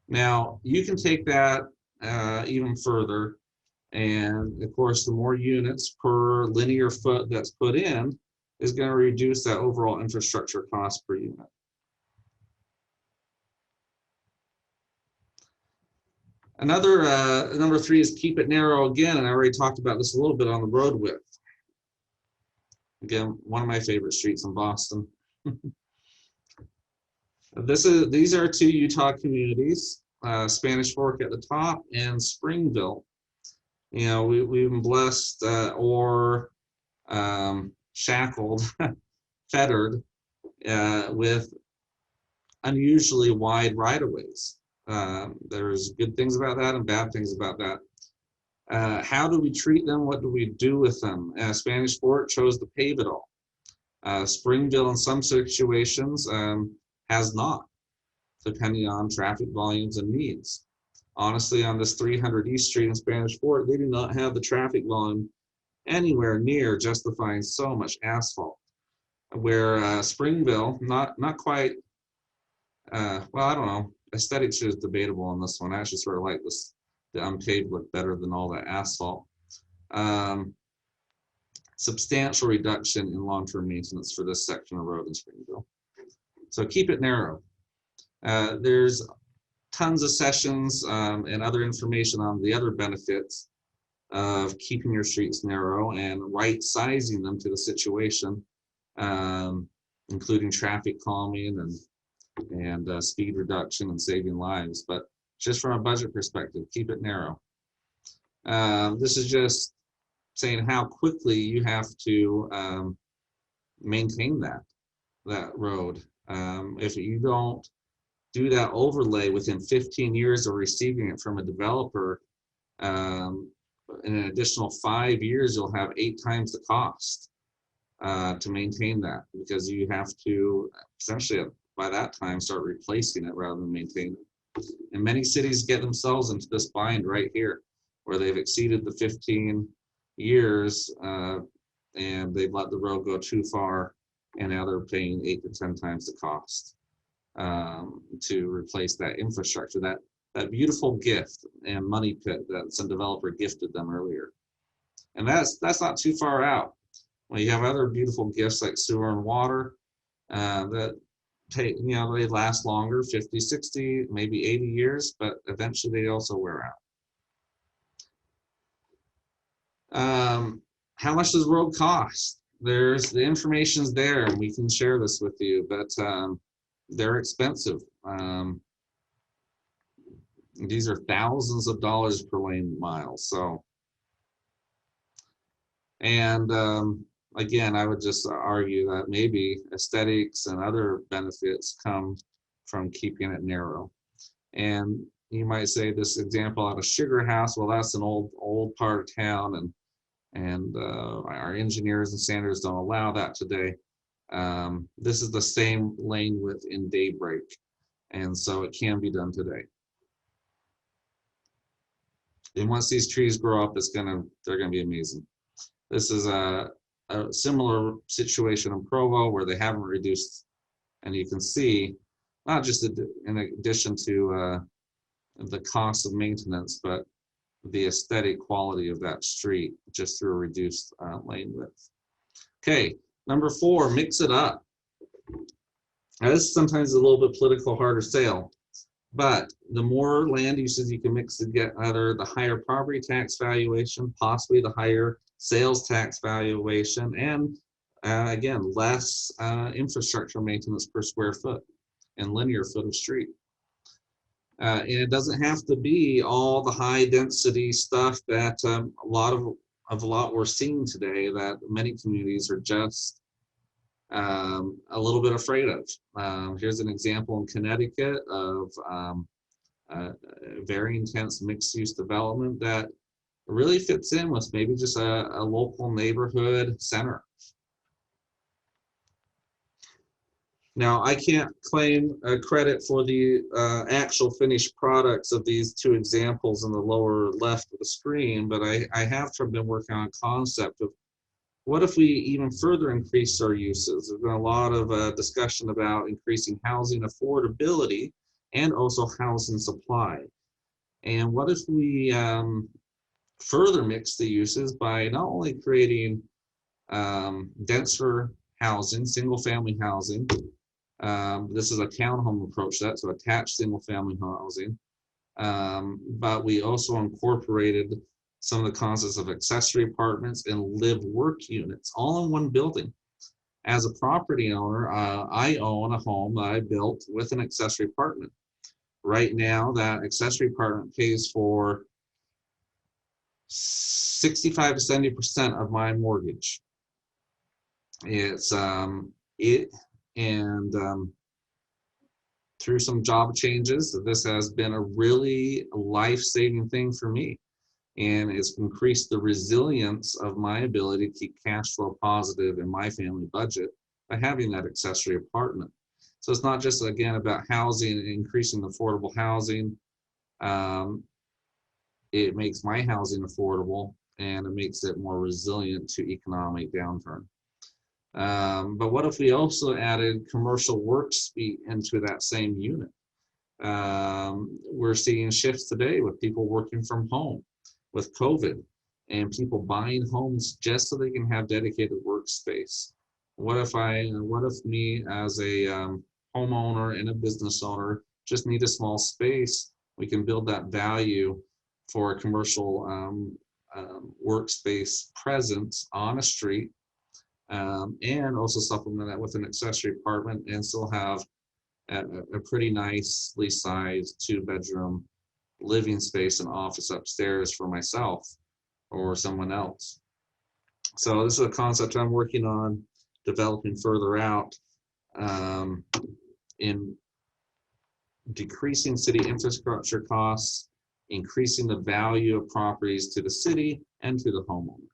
Now, you can take that even further. And of course, the more units per linear foot that's put in is going to reduce that overall infrastructure cost per unit. Another, number 3 is keep it narrow again, and I already talked about this a little bit on the road width. Again, one of my favorite streets in Boston. These are 2 Utah communities, Spanish Fork at the top and Springville. we've been blessed or shackled, fettered with unusually wide right-of-ways. There's good things about that and bad things about that. How do we treat them? What do we do with them? Spanish Fort chose to pave it all. Springville, in some situations, has not, depending on traffic volumes and needs. Honestly, on this 300 East Street in Spanish Fort, they do not have the traffic volume anywhere near justifying so much asphalt. Where Springville, not quite, well, I don't know. Aesthetics is debatable on this one. I actually sort of like this, the unpaved look better than all that asphalt. Substantial reduction in long-term maintenance for this section of road in Springville. So keep it narrow. There's tons of sessions and other information on the other benefits of keeping your streets narrow and right sizing them to the situation, including traffic calming and speed reduction and saving lives. But just from a budget perspective, keep it narrow. This is just saying how quickly you have to maintain that road. If you don't do that overlay within 15 years of receiving it from a developer, in an additional 5 years, you'll have 8 times the cost to maintain that, because you have to essentially by that time start replacing it rather than maintaining it. And many cities get themselves into this bind right here, where they've exceeded the 15 years and they've let the road go too far, and now they're paying 8 to 10 times the cost to replace that infrastructure, that beautiful gift and money pit that some developer gifted them earlier. And that's not too far out. Well, you have other beautiful gifts like sewer and water that take, they last longer, 50, 60, maybe 80 years, but eventually they also wear out. How much does road cost? There's the information's there, and we can share this with you, but they're expensive. These are thousands of dollars per lane mile. So, and again, I would just argue that maybe aesthetics and other benefits come from keeping it narrow. And you might say this example out of Sugar House, well, that's an old part of town, and our engineers and standards don't allow that today. This is the same lane width in Daybreak, and so it can be done today. And once these trees grow up, they're gonna be amazing. This is a similar situation in Provo where they haven't reduced, and you can see, not just in addition to the cost of maintenance, but the aesthetic quality of that street just through a reduced lane width. Okay, number 4, mix it up. Now, this is sometimes a little bit political, harder sale, but the more land uses you can mix together, the higher property tax valuation, possibly the higher sales tax valuation, and again, less infrastructure maintenance per square foot and linear foot of street. And it doesn't have to be all the high density stuff that a lot we're seeing today that many communities are just a little bit afraid of. Here's an example in Connecticut of very intense mixed use development that really fits in with maybe just a local neighborhood center. Now, I can't claim credit for the actual finished products of these 2 examples in the lower left of the screen, but I have been working on a concept of what if we even further increase our uses. There's been a lot of discussion about increasing housing affordability and also housing supply. And what if we further mix the uses by not only creating denser housing, single family housing, this is a townhome approach, so attached single family housing, but we also incorporated some of the concepts of accessory apartments and live work units all in one building. As a property owner, I own a home that I built with an accessory apartment. Right now, that accessory apartment pays for 65 to 70% of my mortgage. It's it and through some job changes, this has been a really life-saving thing for me, and it's increased the resilience of my ability to keep cash flow positive in my family budget by having that accessory apartment. So it's not just, again, about housing and increasing affordable housing. It makes my housing affordable, and it makes it more resilient to economic downturn. But what if we also added commercial workspace into that same unit? We're seeing shifts today with people working from home with COVID, and people buying homes just so they can have dedicated workspace. What if me as a homeowner and a business owner just need a small space? We can build that value for a commercial workspace presence on a street, and also supplement that with an accessory apartment and still have a pretty nicely sized 2-bedroom living space and office upstairs for myself or someone else. So this is a concept I'm working on developing further out, in decreasing city infrastructure costs, increasing the value of properties to the city and to the homeowner.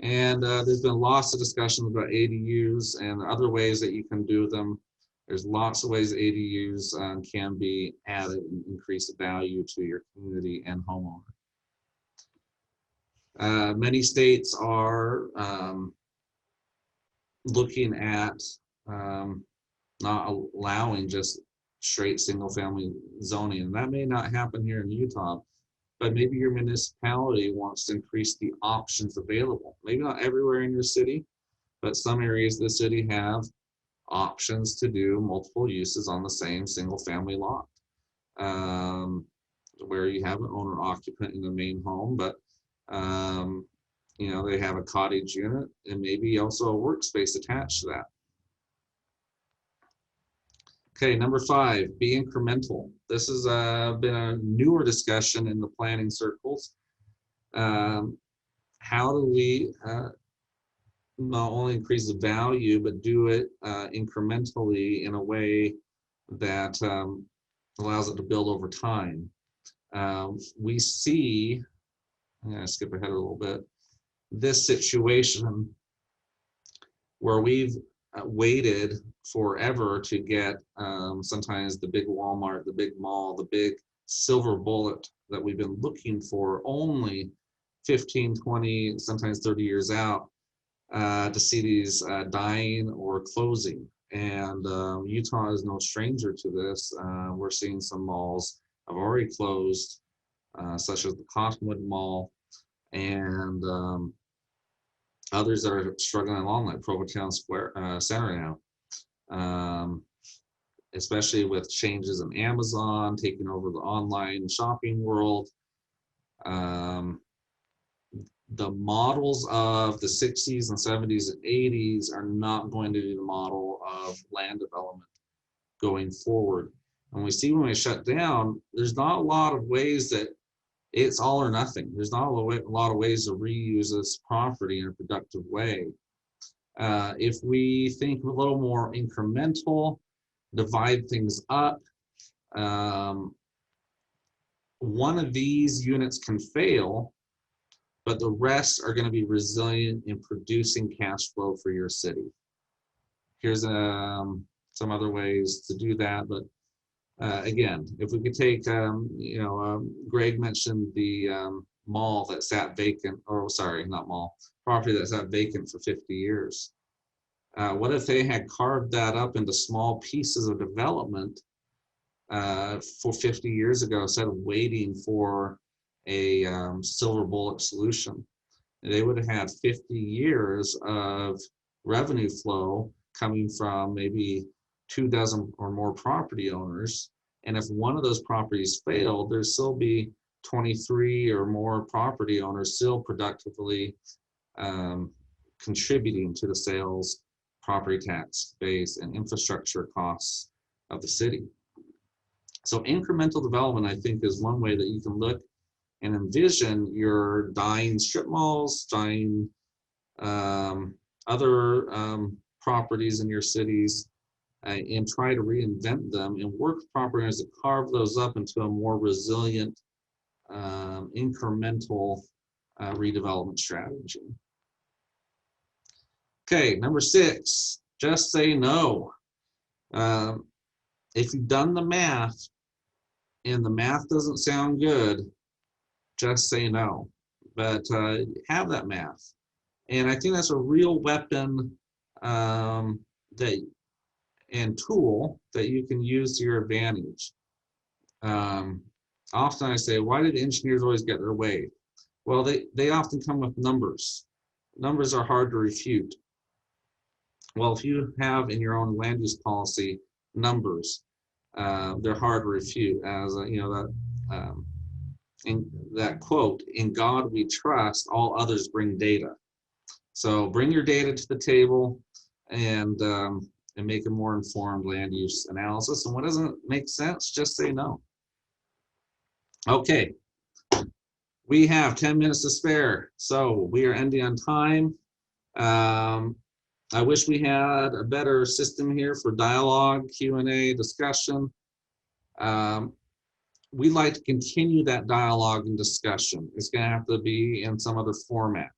And there's been lots of discussions about ADUs and other ways that you can do them. There's lots of ways ADUs can be added and increase the value to your community and homeowner. Many states are looking at not allowing just straight single-family zoning, and that may not happen here in Utah. But maybe your municipality wants to increase the options available. Maybe not everywhere in your city, but some areas of the city have options to do multiple uses on the same single family lot, where you have an owner occupant in the main home, but they have a cottage unit and maybe also a workspace attached to that. Okay, number 5, be incremental. This has been a newer discussion in the planning circles. How do we not only increase the value, but do it incrementally in a way that allows it to build over time? We see, I'm going to skip ahead a little bit, this situation where we've waited forever to get sometimes the big Walmart, the big mall, the big silver bullet that we've been looking for only 15, 20, sometimes 30 years out to see these dying or closing. And Utah is no stranger to this. We're seeing some malls have already closed, such as the Cottonwood Mall, and others that are struggling along, like Provincetown Square Center now, especially with changes in Amazon taking over the online shopping world. The models of the 60s and 70s and 80s are not going to be the model of land development going forward. And we see when we shut down, there's not a lot of ways that it's all or nothing. There's not a lot of ways to reuse this property in a productive way. If we think a little more incremental, divide things up, one of these units can fail, but the rest are going to be resilient in producing cash flow for your city. Here's some other ways to do that, but again, if we could take, Greg mentioned the mall that sat vacant, or sorry, not mall, property that sat vacant for 50 years. What if they had carved that up into small pieces of development for 50 years ago, instead of waiting for a silver bullet solution? They would have had 50 years of revenue flow coming from maybe 24 or more property owners. And if one of those properties failed, there'd still be 23 or more property owners still productively contributing to the sales, property tax base, and infrastructure costs of the city. So incremental development, I think, is one way that you can look and envision your dying strip malls, dying other properties in your cities, and try to reinvent them and work with property owners to carve those up into a more resilient, incremental redevelopment strategy. Okay, number 6, just say no. If you've done the math and the math doesn't sound good, just say no. But have that math. And I think that's a real weapon that and tool that you can use to your advantage. Often I say, why did engineers always get their way? Well, they often come with numbers. Numbers are hard to refute. Well, if you have in your own land use policy numbers, they're hard to refute. As you know, that in that quote, "In God we trust, all others bring data." So bring your data to the table and make a more informed land use analysis. And what doesn't make sense, just say no. Okay, we have 10 minutes to spare, so we are ending on time. I wish we had a better system here for dialogue, Q&A, discussion. We'd like to continue that dialogue and discussion. It's going to have to be in some other format.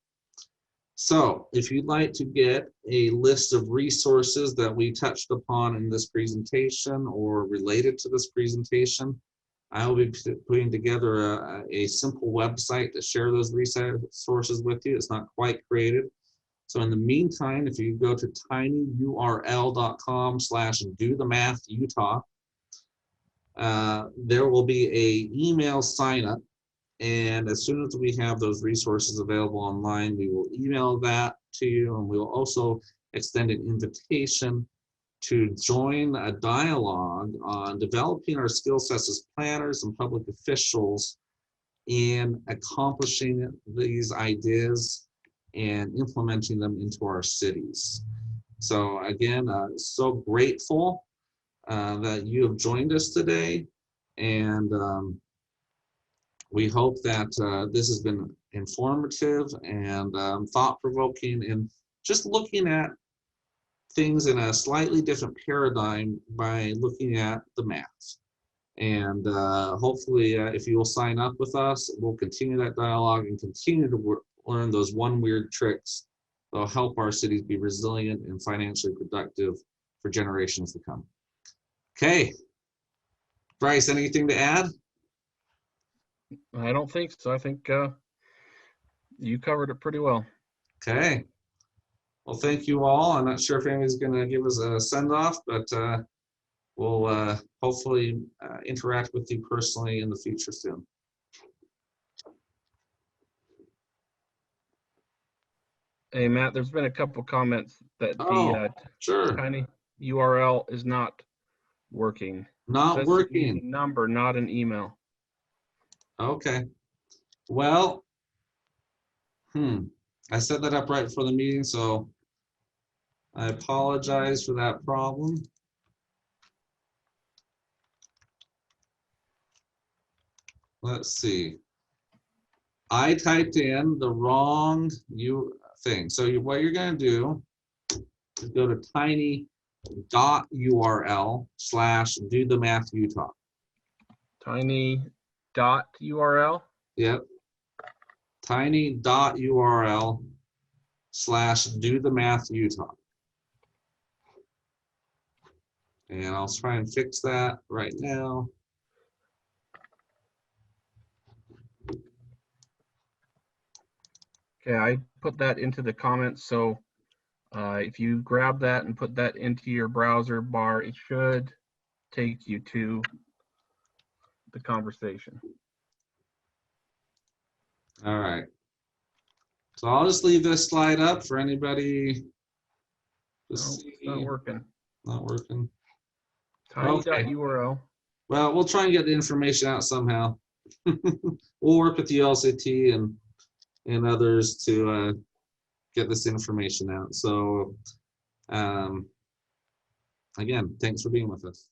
So if you'd like to get a list of resources that we touched upon in this presentation or related to this presentation, I will be putting together a simple website to share those resources with you. It's not quite created. So in the meantime, if you go to tinyurl.com/dothemathutah, there will be an email sign up. And as soon as we have those resources available online, we will email that to you, and we will also extend an invitation to join a dialogue on developing our skill sets as planners and public officials in accomplishing these ideas and implementing them into our cities. So again, so grateful that you have joined us today, and we hope that this has been informative and thought-provoking, and just looking at things in a slightly different paradigm by looking at the math. And hopefully, if you will sign up with us, we'll continue that dialogue and continue to learn those one weird tricks that will help our cities be resilient and financially productive for generations to come. Okay. Bryce, anything to add? I don't think so. I think you covered it pretty well. Okay. Well, thank you all. I'm not sure if anybody's going to give us a send-off, but we'll hopefully interact with you personally in the future soon. Hey, Matt, there's been a couple comments that the Sure. tiny URL is not working. Not working. Number, not an email. Okay. Well, I set that up right before the meeting, so I apologize for that problem. Let's see. I typed in the wrong thing. So what you're going to do is go to tiny.url/dothemathutah. Tiny.url? Yep. tiny.url/dothemathutah. And I'll try and fix that right now. Okay, I put that into the comments, so if you grab that and put that into your browser bar, it should take you to the conversation. All right. So I'll just leave this slide up for anybody to see. It's not working. Not working. Tiny.url. Well, we'll try and get the information out somehow. We'll work with the ULCT and others to get this information out. So again, thanks for being with us.